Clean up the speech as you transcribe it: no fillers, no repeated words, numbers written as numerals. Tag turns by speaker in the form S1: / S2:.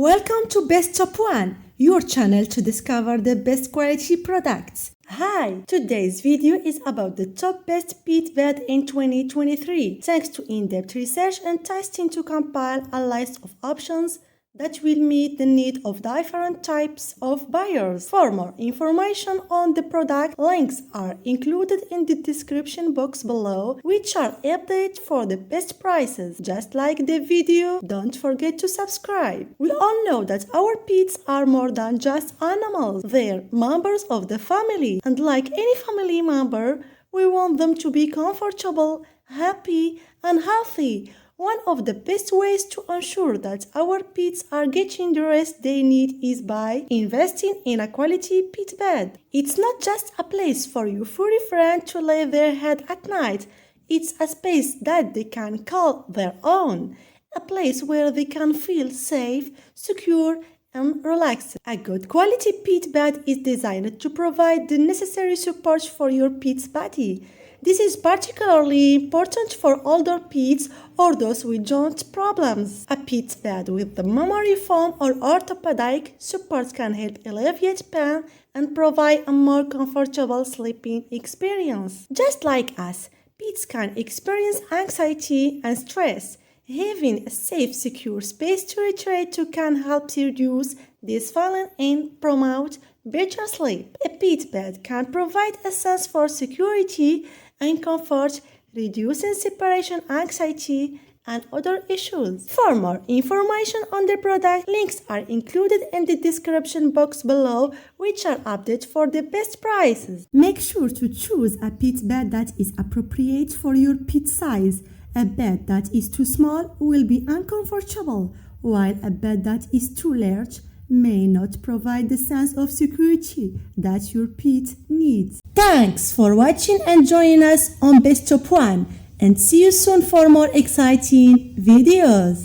S1: Welcome to Best Top 1, your channel to discover the best quality products. Hi, today's video is about the top best pet bed in 2023, thanks to in-depth research and testing to compile a list of options that will meet the need of different types of buyers. For more information on the product, links are included in the description box below, which are updated for the best prices. Just like the video, don't forget to subscribe. We all know that our pets are more than just animals. They're members of the family, and like any family member, we want them to be comfortable, happy, and healthy. One of the best ways to ensure that our pets are getting the rest they need is by investing in a quality pet bed. It's not just a place for your furry friend to lay their head at night. It's a space that they can call their own. A place where they can feel safe, secure, and relaxed. A good quality pet bed is designed to provide the necessary support for your pet's body. This is particularly important for older pets or those with joint problems. A pet bed with the memory foam or orthopedic support can help alleviate pain and provide a more comfortable sleeping experience. Just like us, pets can experience anxiety and stress. Having a safe, secure space to retreat to can help reduce this feeling and promote better sleep. A pet bed can provide a sense for security and comfort, reducing separation anxiety and other issues. For more information on the product, links are included in the description box below, which are updated for the best prices. Make sure to choose a pet bed that is appropriate for your pet size. A bed that is too small will be uncomfortable, while a bed that is too large may not provide the sense of security that your pet needs. Thanks for watching and joining us on Best Top 1, and see you soon for more exciting videos.